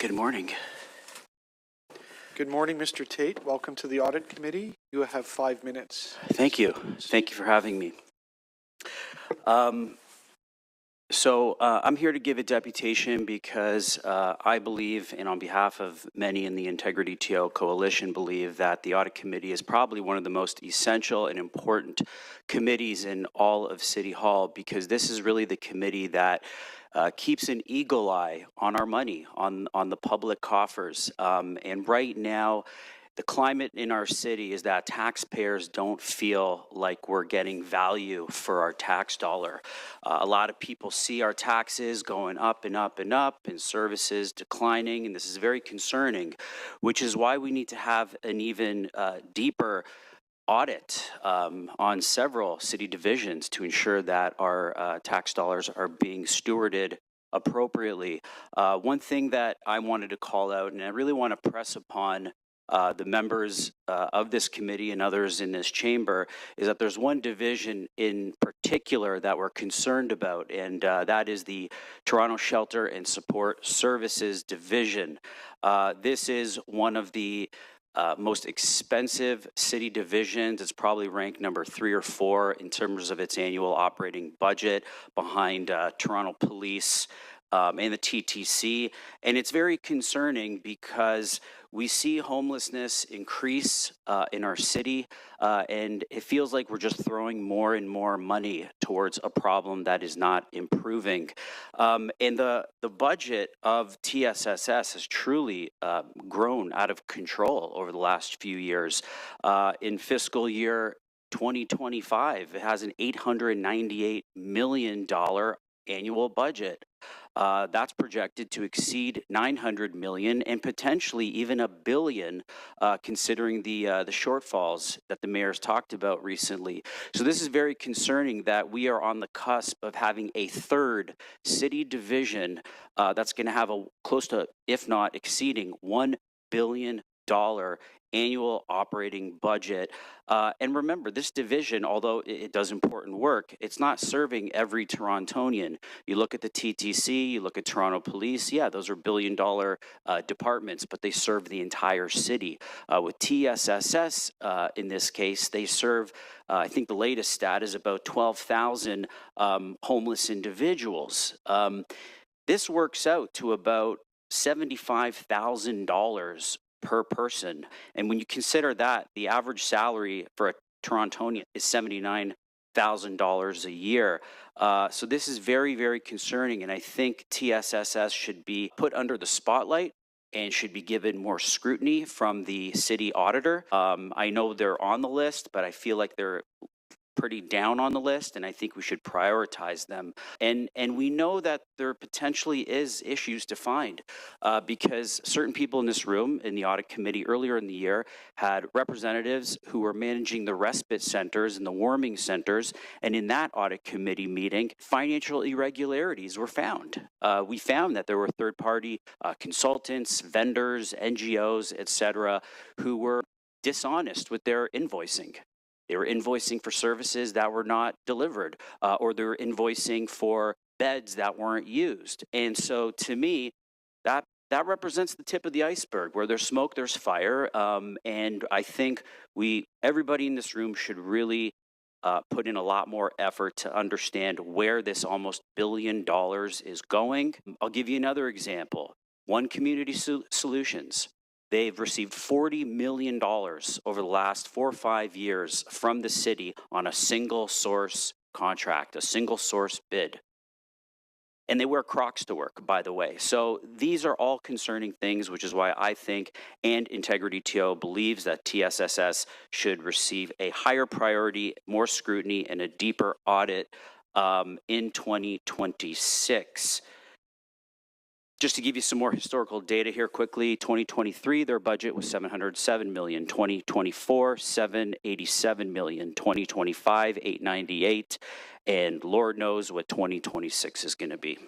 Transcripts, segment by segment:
Good morning. Good morning, Mr. Tate. Welcome to the Audit Committee. You have 5 minutes. Thank you. Thank you for having me. I'm here to give a deputation because I believe, and on behalf of many in the Integrity TO Coalition, believe that the Audit Committee is probably one of the most essential and important committees in all of City Hall, because this is really the committee that keeps an eagle eye on our money, on the public coffers. And right now, the climate in our city is that taxpayers don't feel like we're getting value for our tax dollar. A lot of people see our taxes going up and up and up, and services declining, and this is very concerning, which is why we need to have an even deeper audit on several city divisions to ensure that our tax dollars are being stewarded appropriately. One thing that I wanted to call out, and I really want to press upon the members of this committee and others in this chamber, is that there's one division in particular that we're concerned about, and that is the Toronto Shelter and Support Services Division. This is one of the most expensive city divisions. It's probably ranked number 3 or 4 in terms of its annual operating budget, behind Toronto Police and the TTC. And it's very concerning because we see homelessness increase in our city, and it feels like we're just throwing more and more money towards a problem that is not improving. And the budget of TSSS has truly grown out of control over the last few years. In fiscal year 2025, it has an $898 million annual budget. That's projected to exceed $900 million and potentially even $1 billion, considering the shortfalls that the mayor's talked about recently. So this is very concerning that we are on the cusp of having a third city division that's going to have a close to, if not exceeding, $1 billion annual operating budget. And remember, this division, although it does important work, it's not serving every Torontonian. You look at the TTC, you look at Toronto Police, yeah, those are billion-dollar departments, but they serve the entire city. With TSSS, in this case, they serve, I think the latest stat is about 12,000 homeless individuals. This works out to about $75,000 per person. And when you consider that, the average salary for a Torontonian is $79,000 a year. So this is very, very concerning. And I think TSSS should be put under the spotlight and should be given more scrutiny from the city auditor. I know they're on the list, but I feel like they're pretty down on the list, and I think we should prioritize them. And we know that there potentially is issues to find because certain people in this room, in the audit committee earlier in the year, had representatives who were managing the respite centers and the warming centers, and in that audit committee meeting, financial irregularities were found. We found that there were third-party consultants, vendors, NGOs, etc., who were dishonest with their invoicing. They were invoicing for services that were not delivered, or they were invoicing for beds that weren't used. And so to me, that represents the tip of the iceberg. Where there's smoke, there's fire. And I think everybody in this room should really put in a lot more effort to understand where this almost $1 billion is going. I'll give you another example. One Community Solutions. They've received $40 million over the last 4 or 5 years from the city on a single source contract, a single source bid. And they wear Crocs to work, by the way. So these are all concerning things, which is why I think, and Integrity TO believes, that TSSS should receive a higher priority, more scrutiny, and a deeper audit in 2026. Just to give you some more historical data here quickly, 2023, their budget was $707 million, 2024, $787 million, 2025, $898, and Lord knows what 2026 is going to be.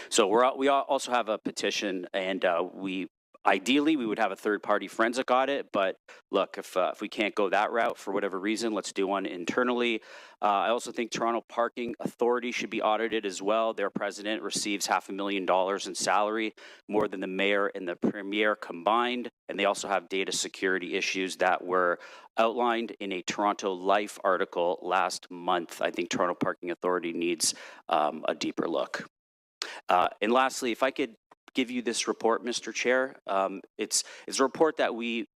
So we also have a petition, and we Ideally, we would have a third-party forensic audit, but look, if we can't go that route for whatever reason, let's do one internally. I also think Toronto Parking Authority should be audited as well. Their president receives $500,000 in salary, more than the mayor and the premier combined, and they also have data security issues that were outlined in a Toronto Life article last month. I think Toronto Parking Authority needs a deeper look. And lastly, if I could give you this report, Mr. Chair. It's a report that we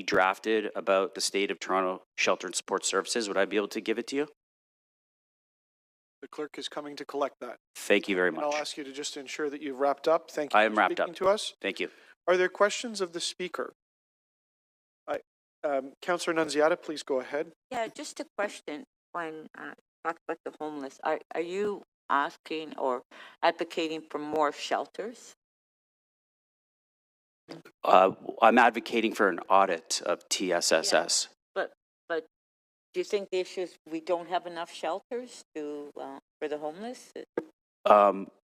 drafted about the state of Toronto Shelter and Support Services. Would I be able to give it to you? The clerk is coming to collect that. Thank you very much. And I'll ask you to just ensure that you've wrapped up. Thank you I am for wrapped speaking up. to us. Thank you. Are there questions of the speaker? Councillor Nunziata, please go ahead. Yeah, just a question. When talk about the homeless, are you asking or advocating for more shelters? I'm advocating for an audit of TSSS. Yeah, but do you think the issue is we don't have enough shelters to for the homeless?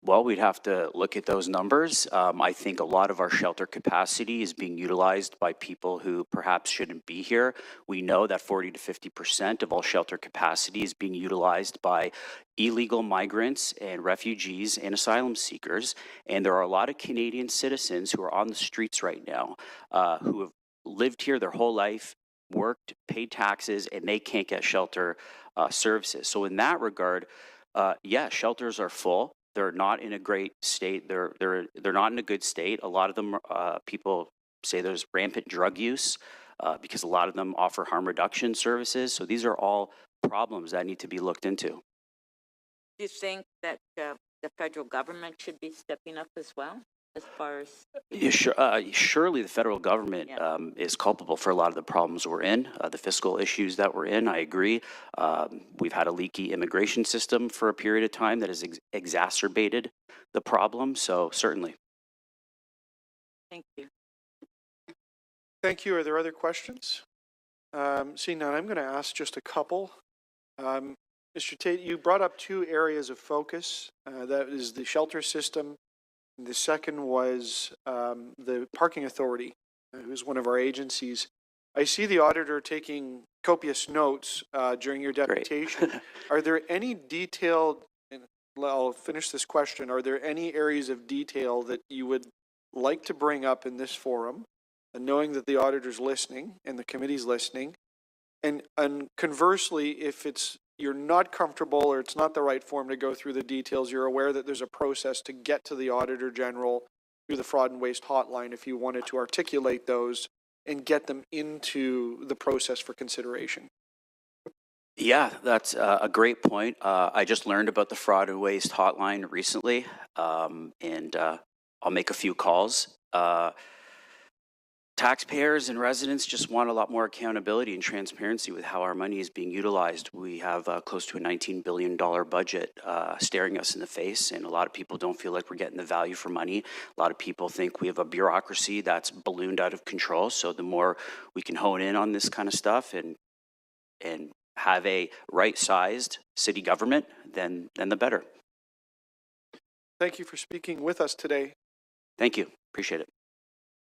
Well, we'd have to look at those numbers. I think a lot of our shelter capacity is being utilized by people who perhaps shouldn't be here. We know that 40 to 50% of all shelter capacity is being utilized by illegal migrants and refugees and asylum seekers. And there are a lot of Canadian citizens who are on the streets right now who have lived here their whole life, worked, paid taxes, and they can't get shelter services. So in that regard, yeah, shelters are full. They're not in a great state. They're not in a good state. A lot of them, people say there's rampant drug use because a lot of them offer harm reduction services. So these are all problems that need to be looked into. Do you think that the federal government should be stepping up as well, as far as? Yeah, surely the federal government is culpable for a lot of the problems we're in, the fiscal issues that we're in. I agree. We've had a leaky immigration system for a period of time that has exacerbated the problem. So certainly. Thank you. Thank you. Are there other questions? Seeing none, I'm going to ask just a couple. Mr. Tate, you brought up two areas of focus. That is the shelter system. The second was the parking authority, who's one of our agencies. I see the auditor taking copious notes during your deputation. Are there any detailed, and I'll finish this question, are there any areas of detail that you would like to bring up in this forum, and knowing that the auditor's listening and the committee's listening? And conversely, if you're not comfortable or it's not the right form to go through the details, you're aware that there's a process to get to the Auditor General through the Fraud and Waste Hotline if you wanted to articulate those and get them into the process for consideration. Yeah, that's a great point. I just learned about the Fraud and Waste Hotline recently, and I'll make a few calls. Taxpayers and residents just want a lot more accountability and transparency with how our money is being utilized. We have close to a $19 billion budget staring us in the face, and a lot of people don't feel like we're getting the value for money. A lot of people think we have a bureaucracy that's ballooned out of control. So the more we can hone in on this kind of stuff and have a right-sized city government, then the better. Thank you for speaking with us today. Thank you. Appreciate it.